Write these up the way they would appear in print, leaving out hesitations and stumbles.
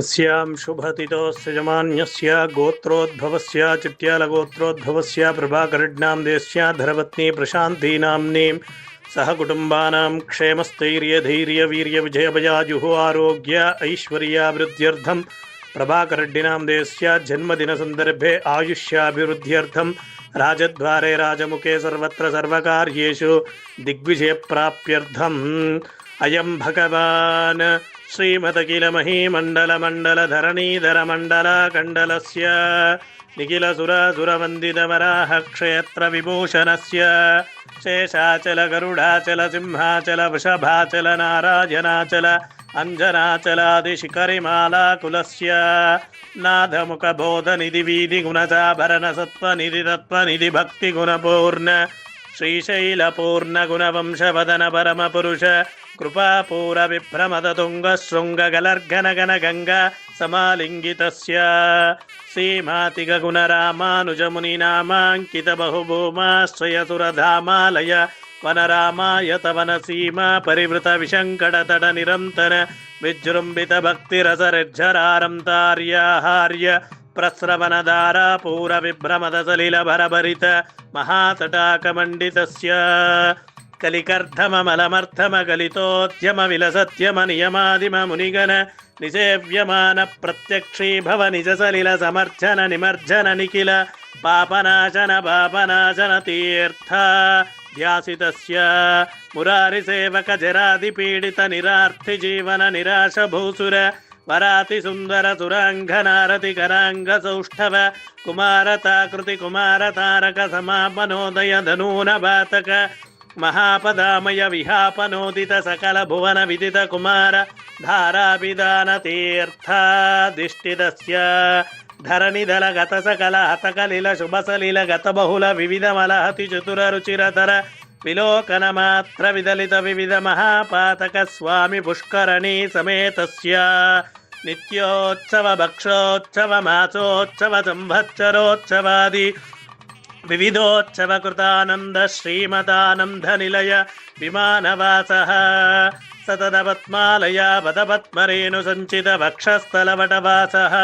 अस्यां शुभतिथोऽस्य यजमान्यस्य गोत्रोद्भवस्य चित्यालगोत्रोद्भवस्य प्रभाकरड्नां देश्य धरपत्नी प्रशान्तीनाम्नीं सह कुटुम्बानां क्षेमस्थैर्यधैर्यवीर्यविजयभयाजुः आरोग्य ऐश्वर्याभिवृद्ध्यर्थं प्रभाकरड्डिनां देश्य जन्मदिनसन्दर्भे आयुष्याभिवृद्ध्यर्थं राजद्वारे राजमुखे सर्वत्र सर्वकार्येषु दिग्विजयप्राप्त्यर्थम् अयं भगवान् श्रीमदखिलमहीमण्डलमण्डलधरणीधरमण्डलाकण्डलस्य निखिलसुरसुरवन्दितवराहक्षयत्रविभूषणस्य शेषाचलगरुडाचलसिंहाचलवृषभाचल नारायणाचल अञ्जनाचलादिशिखरिमालाकुलस्य नाथमुखबोधनिधिवीधिगुणचाभरणसत्त्वनिधितत्त्वनिधिभक्तिगुणपूर्ण श्रीशैलपूर्णगुणवंशवदन परमपुरुष कृपापूरविभ्रमदतुङ्गशृङ्गगलर्घनगणगङ्गा समालिङ्गितस्य श्रीमातिगगुणरामानुजमुनिनामाङ्कितबहुभूमाश्रयसुरधामालय वनरामायतवनसीमा परिवृतविशङ्कटतट निरन्तर विजृम्भितभक्तिरसरिज्झरारं तार्याहार्य प्रस्रवनधारा पूरविभ्रमदसलिलभरभरित महातटाकमण्डितस्य कलिकर्धममलमर्थमगलितोद्यमविलसत्यमनियमादिममुनिगण निसेव्यमान प्रत्यक्षीभव निजसलिलसमर्चन निमर्जन निखिल पापनाशन पापनाशन तीर्थ ध्यासितस्य मुरारिसेवक जरादिपीडित निरार्थिजीवन निराश भूसुर वराति सुंदर सुरांगनारति करांग सौष्ठव कुमारताकृति कुमारतारक समापनोदय धनून बातक महापदामय विहापनोदित सकल भुवन विदित कुमार धाराभिधान तीर्थाधिष्ठितस्य धरणिधल गत सकल हतकलिल शुभसलिल गत बहुल विविधमलहति चतुर रुचिरतर विलोकन मात्र विदलित विविध महापातक स्वामी पुष्करणी समेतस्य नित्योत्सव भक्षोत्सव मासोत्सव संवत्सरोत्सवादि विविधोत्सव कृतानंद श्रीमदानंद निलय विमानवासः सततपद्मालया पदपद्मरेणु संचित वक्षस्थलवटवासः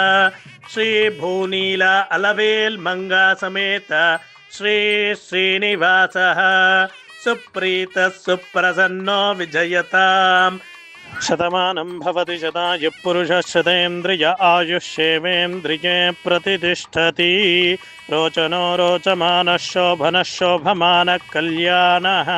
श्रीभूनील अलवेल मंगा समेत श्री श्रीनिवासः सुप्रीतः सुप्रसन्नो विजयताम् शतमानं भवति शतायुः पुरुषः शतेन्द्रिय आयुष्येवेन्द्रिये प्रतिष्ठति रोचनो रोचमानः शोभनः शोभमानः कल्याणः।